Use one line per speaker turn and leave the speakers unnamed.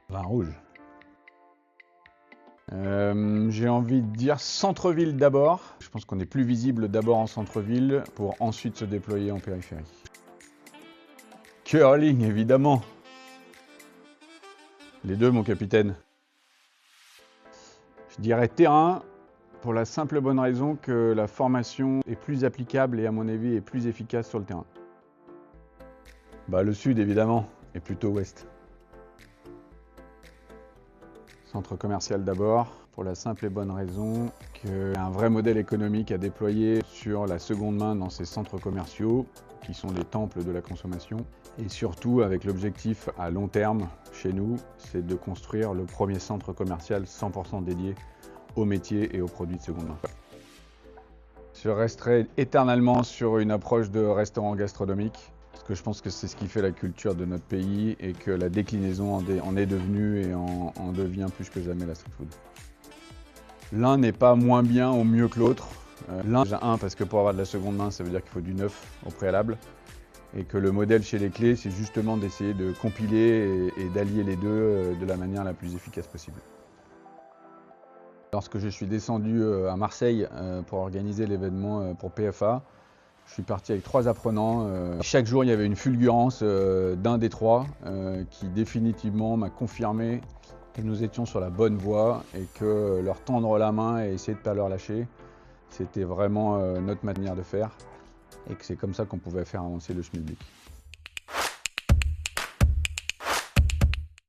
Vin rouge. J'ai envie de dire centre-ville d'abord. Je pense qu'on est plus visible d'abord en centre-ville pour ensuite se déployer en périphérie. Curling, évidemment. Les deux, mon capitaine. Je dirais terrain pour la simple bonne raison que la formation est plus applicable et à mon avis est plus efficace sur le terrain. Bah, le sud, évidemment, et plutôt ouest. Centre commercial d'abord, pour la simple et bonne raison qu'il y a un vrai modèle économique à déployer sur la seconde main dans ces centres commerciaux, qui sont les temples de la consommation. Et surtout avec l'objectif à long terme, chez nous, c'est de construire le premier centre commercial 100% dédié aux métiers et aux produits de seconde main. Je resterai éternellement sur une approche de restaurant gastronomique, parce que je pense que c'est ce qui fait la culture de notre pays et que la déclinaison en est devenue et en devient plus que jamais la street food. L'un n'est pas moins bien ou mieux que l'autre. L'un, déjà parce que pour avoir de la seconde main, ça veut dire qu'il faut du neuf au préalable. Et que le modèle chez les clés, c'est justement d'essayer de compiler et d'allier les deux de la manière la plus efficace possible. Lorsque je suis descendu à Marseille pour organiser l'événement pour PFA, je suis parti avec 3 apprenants. Chaque jour, il y avait une fulgurance d'un des 3 qui définitivement m'a confirmé que nous étions sur la bonne voie et que leur tendre la main et essayer de ne pas leur lâcher, c'était vraiment notre manière de faire et que c'est comme ça qu'on pouvait faire avancer le schmilblick.